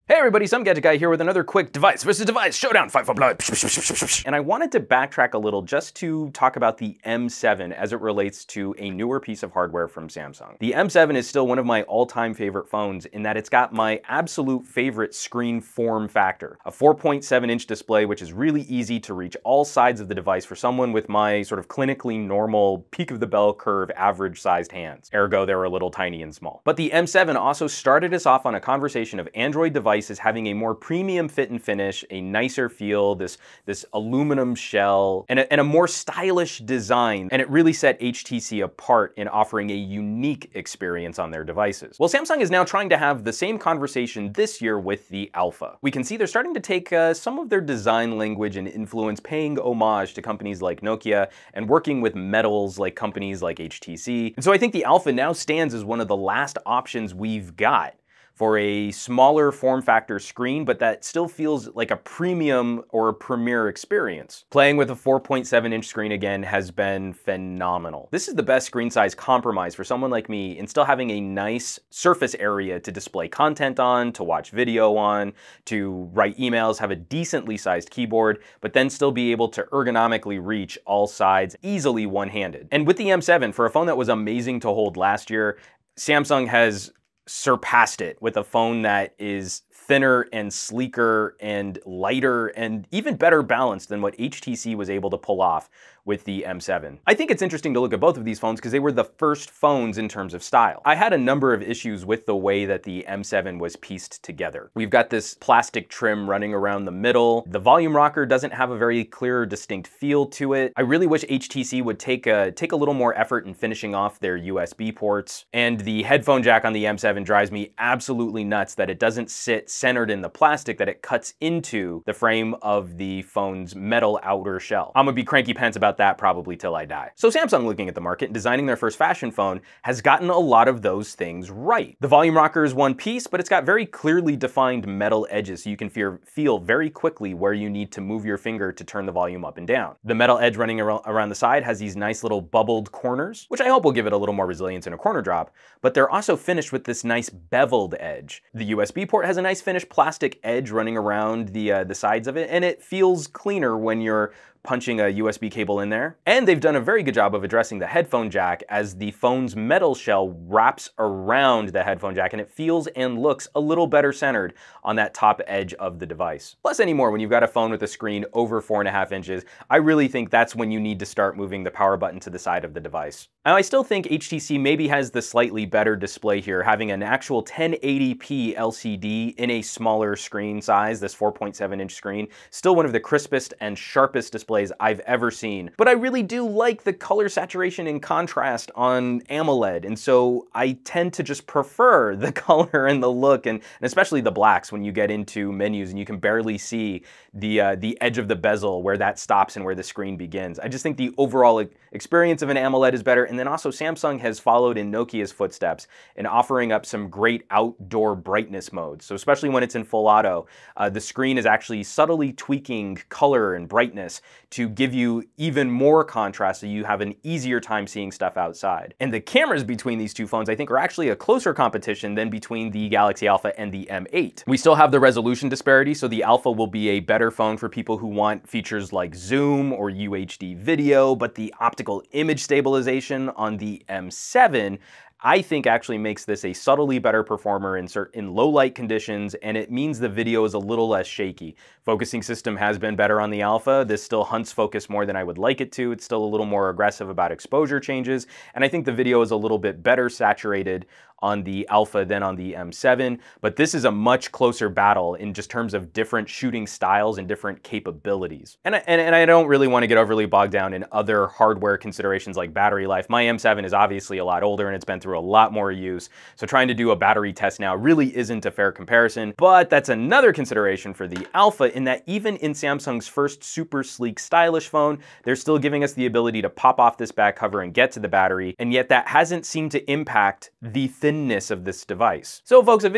Hey everybody, some Gadget Guy here with another quick device versus device showdown, fight for blood. And I wanted to backtrack a little just to talk about the M7 as it relates to a newer piece of hardware from Samsung. The M7 is still one of my all-time favorite phones in that it's got my absolute favorite screen form factor. A 4.7-inch display, which is really easy to reach all sides of the device for someone with my sort of clinically normal peak of the bell curve average sized hands. Ergo, they were a little tiny and small. But the M7 also started us off on a conversation of Android devices having a more premium fit and finish, a nicer feel, this aluminum shell, and a more stylish design, and it really set HTC apart in offering a unique experience on their devices. Well, Samsung is now trying to have the same conversation this year with the Alpha. We can see they're starting to take some of their design language and influence, paying homage to companies like Nokia and working with metals like companies like HTC. And so I think the Alpha now stands as one of the last options we've got for a smaller form factor screen, but that still feels like a premium or a premier experience. Playing with a 4.7-inch screen again has been phenomenal. This is the best screen size compromise for someone like me in still having a nice surface area to display content on, to watch video on, to write emails, have a decently sized keyboard, but then still be able to ergonomically reach all sides easily one-handed. And with the M7, for a phone that was amazing to hold last year, Samsung has surpassed it with a phone that is thinner and sleeker and lighter and even better balanced than what HTC was able to pull off with the M7. I think it's interesting to look at both of these phones because they were the first phones in terms of style. I had a number of issues with the way that the M7 was pieced together. We've got this plastic trim running around the middle. The volume rocker doesn't have a very clear, distinct feel to it. I really wish HTC would take a little more effort in finishing off their USB ports. And the headphone jack on the M7 drives me absolutely nuts that it doesn't sit centered in the plastic, that it cuts into the frame of the phone's metal outer shell. I'm gonna be cranky pants about that probably till I die. So Samsung, looking at the market and designing their first fashion phone, has gotten a lot of those things right. The volume rocker is one piece, but it's got very clearly defined metal edges so you can feel very quickly where you need to move your finger to turn the volume up and down. The metal edge running around the side has these nice little bubbled corners, which I hope will give it a little more resilience in a corner drop, but they're also finished with this nice beveled edge. The USB port has a nice finished plastic edge running around the sides of it, and it feels cleaner when you're punching a USB cable in there. And they've done a very good job of addressing the headphone jack as the phone's metal shell wraps around the headphone jack and it feels and looks a little better centered on that top edge of the device. Plus anymore, when you've got a phone with a screen over 4.5 inches, I really think that's when you need to start moving the power button to the side of the device. Now, I still think HTC maybe has the slightly better display here, having an actual 1080p LCD in a smaller screen size, this 4.7-inch screen. Still one of the crispest and sharpest displays I've ever seen. But I really do like the color saturation and contrast on AMOLED, and so I tend to just prefer the color and the look, and especially the blacks when you get into menus and you can barely see the edge of the bezel where that stops and where the screen begins. I just think the overall experience of an AMOLED is better, and then also Samsung has followed in Nokia's footsteps in offering up some great outdoor brightness modes. So especially when it's in full auto, the screen is actually subtly tweaking color and brightness to give you even more contrast so you have an easier time seeing stuff outside. And the cameras between these two phones I think are actually a closer competition than between the Galaxy Alpha and the M8. We still have the resolution disparity, so the Alpha will be a better phone for people who want features like zoom or UHD video, but the optical image stabilization on the M7 I think actually makes this a subtly better performer in low light conditions, and it means the video is a little less shaky. Focusing system has been better on the Alpha. This still hunts focus more than I would like it to. It's still a little more aggressive about exposure changes, and I think the video is a little bit better saturated on the Alpha than on the M7, but this is a much closer battle in just terms of different shooting styles and different capabilities. And I don't really want to get overly bogged down in other hardware considerations like battery life. My M7 is obviously a lot older and it's been through a lot more use, so trying to do a battery test now really isn't a fair comparison, but that's another consideration for the Alpha in that even in Samsung's first super sleek stylish phone, they're still giving us the ability to pop off this back cover and get to the battery, and yet that hasn't seemed to impact the thinness of this device. So folks, I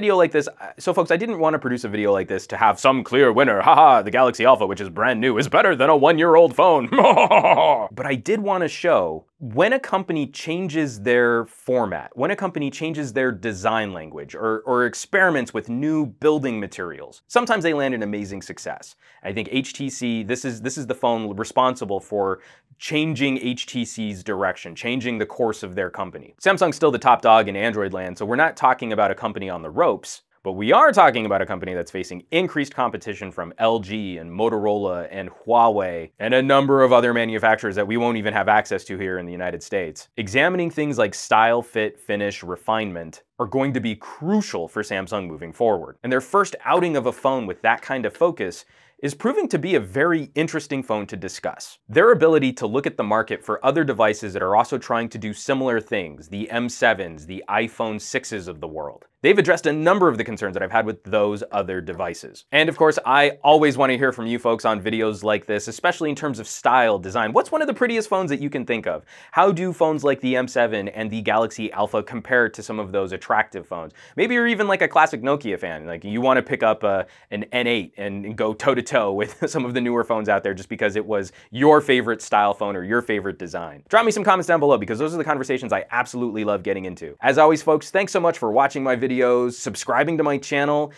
didn't want to produce a video like this to have some clear winner. Haha, the Galaxy Alpha, which is brand new, is better than a 1-year-old phone. But I did want to show when a company changes their format, when a company changes their design language or experiments with new building materials, sometimes they land in amazing success. I think HTC, this is the phone responsible for changing HTC's direction, changing the course of their company. Samsung's still the top dog in Android land, so we're not talking about a company on the ropes. But we are talking about a company that's facing increased competition from LG and Motorola and Huawei and a number of other manufacturers that we won't even have access to here in the United States. Examining things like style, fit, finish, refinement are going to be crucial for Samsung moving forward. And their first outing of a phone with that kind of focus is proving to be a very interesting phone to discuss. Their ability to look at the market for other devices that are also trying to do similar things, the M7s, the iPhone 6s of the world. They've addressed a number of the concerns that I've had with those other devices. And of course, I always want to hear from you folks on videos like this, especially in terms of style, design. What's one of the prettiest phones that you can think of? How do phones like the M7 and the Galaxy Alpha compare to some of those attractive phones? Maybe you're even like a classic Nokia fan, like you want to pick up an N8 and go toe-to-toe with some of the newer phones out there just because it was your favorite style phone or your favorite design. Drop me some comments down below because those are the conversations I absolutely love getting into. As always, folks, thanks so much for watching my videos, subscribing to my channel,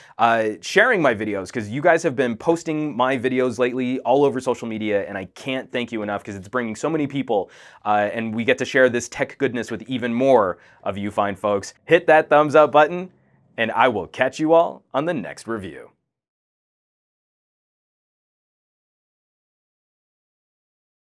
sharing my videos, because you guys have been posting my videos lately all over social media, and I can't thank you enough because it's bringing so many people, and we get to share this tech goodness with even more of you fine folks. Hit that thumbs up button, and I will catch you all on the next review.